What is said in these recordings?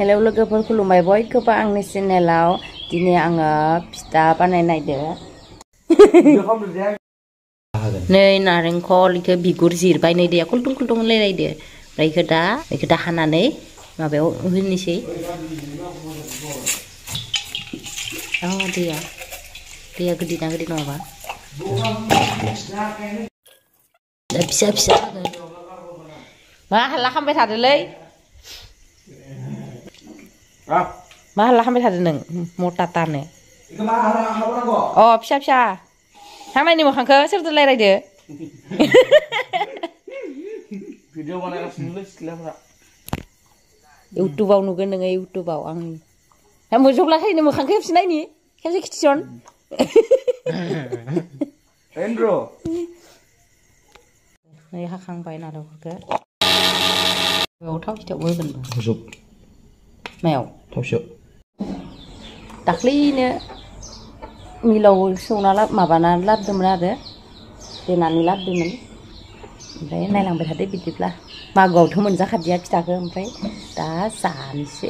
hello लोगोफोर खुलुमबाय बयखौबो आंनि चेनेलाव दिनै आङो फिथा बानायनायदो नै नारेंखल इखो बिगुर जिरबाय नै दैया कुलटुं कुलटुं लायलायदो ओमफ्राय इखो दा हानानै माबायाव होनोसै दैया गोदै ना गोदै नङाबा दा फिसा फिसा हागोन मा हाल्ला खालामबाय थादोलै मा हाल्ला खालामबाय थादो नों मटा तानो अ फिसा फिसा हामायनि मोखांखौ सोरदो रायलायदो भिडिअ बानायगासिनोलै सिख्लाफोरा इउटुबाव नुगोन नोङो इउटुबाव आंनि दा मोजौलाखैनो मोखांखौ खेबसे नायनि खेबसे खिथिसन एन्ड्र नै हाखांबाय नारेंखलखौ बेयाव थाव खिथायावबो होगोन मायाव थावसेयाव दाख्लैनो मिलाव सौना माबानानै लाबोदोंमोन आरो देनानै लाबोदोंमोन ओमफ्राय नायलांबाय थादो बिदिब्ला मागोआवथ' मोनजाखादिया फिथाखौ ओमफ्राय दा जानोसै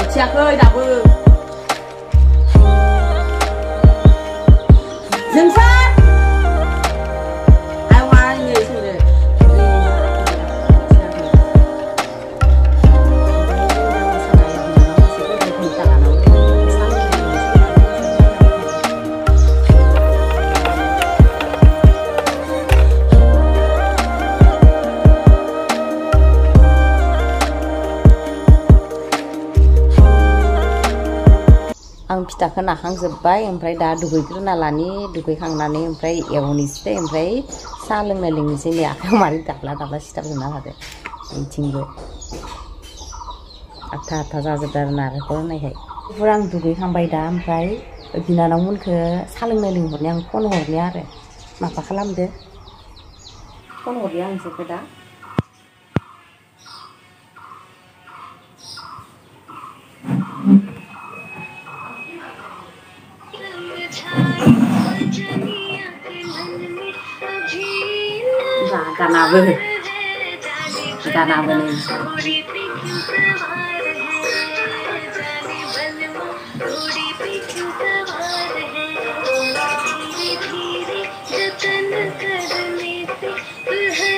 मिथियाखै दाबो जोंसा आं फिथाखौ नाखांजोब्बाय ओमफ्राय दा दुगैग्रोना लानि दुगैखांनानै ओमफ्राय एवनोसै ओमफ्राय साहा लोंनो लिंनोसै नै आखाइयाव मारै दाब्ला दाब्ला सिथाबजोबना लादो बिथिंबो आथा आथा जाजोबदों आरो नारेंखल होनायखाय बेफोर आं दुगैखांबाय दा ओमफ्राय बिनानावमोनखौ साहा लोंनो लिंहरनाय आं फन हरनाया आरो माबा खालामदो फन हरनाया आं बिसोरखौ दा गानाबो नै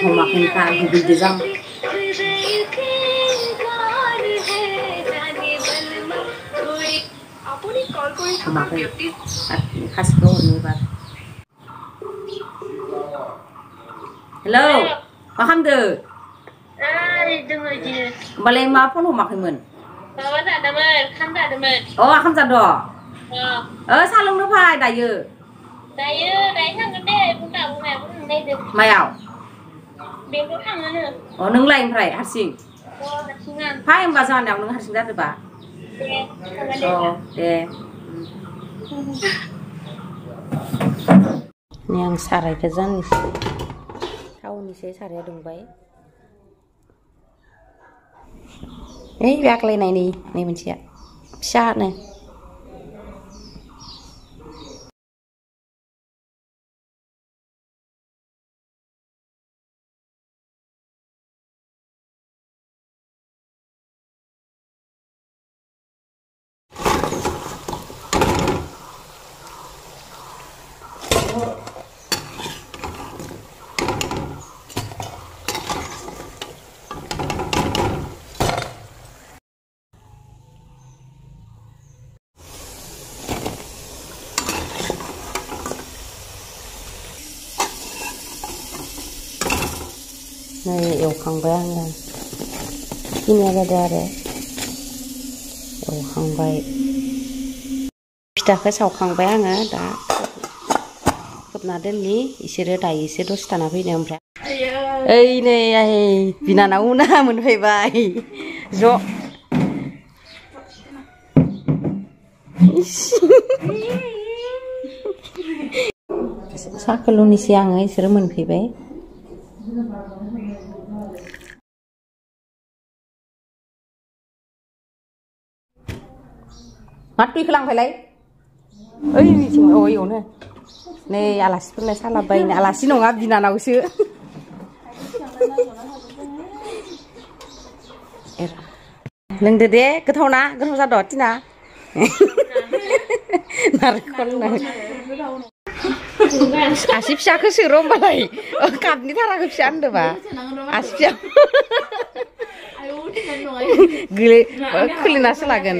हमाखैनोखा गुबैदो जां हमाखै खासिखौ हरनो एबार हेलौ मा खालामदो होमबालाय मा फन हमाखैमोन माबा जादोंमोन खाम जादोंमोन अ खाम जाद' साहा लोंनो फै दायो थांगोन दे बुंमायाबो थांनो नागिरदों मायाव बेंगाव थाङोनो अ नोंलाय ओमफ्राय हारसिं फै होमबा जानायाव नों हारसिं जादोबा दे दे नै आं सारायखौ जानोसै थावनिसै साराया दुंबाय ओइ बे आग्लायनाय नै मोनसेया फिसानो नै एवखांबाय आङो खिनिया जादों आरो एवखांबाय फिथाखौ सावखांबाय आङो दा खोबना दोननि इसोरो दायोसो दसे थाना फैनो ओमफ्राय ओइ नै बिनानाव ना मोनफैबाय ज' साहाखौ लुनोसै आङो इसोरो मोनफैबाय मा तुइखौ लांफैलाय ओइ निथिं अ इयावनो नै आलासिफोरनो सालाबायनो आलासि नङा बिनानावसो लोंदो दे गोथाव जाद' तिना नारेंखल आसि फिसाखौ सोर' होमबालाय कापनि थाराखौ फिसा होनदोंबा आसि फिसा खुलिनासो लागोन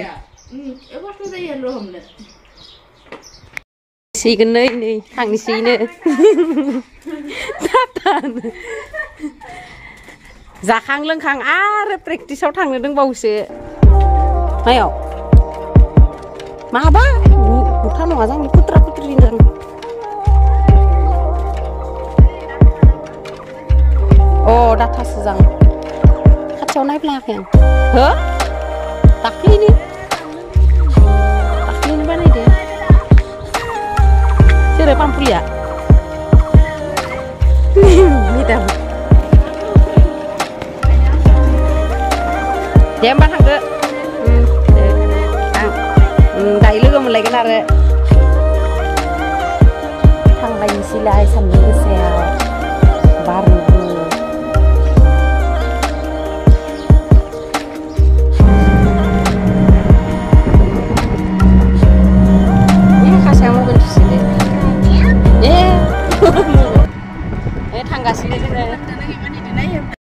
सिगोन नै थांनोसैनो जाखां लोंखां आरो प्रेक्टिसाव थांनो दंबावोसो मायाव माबा बुथा नङा जोंनि कुट्रा कुट्रि जों अ डाटासो जां खाथियाव नायफ्लाङाखै आं हो दाख्लैनो बानायदो सोरो पामपुलिया मेदाम दे होमबा थांदो दायो लोगो मोनलायगोन आरो थांलायनोसैलाय सान्दुं गोसायाव बारबो खासेया मबाइल थुसिदो थांगासिनो जोङो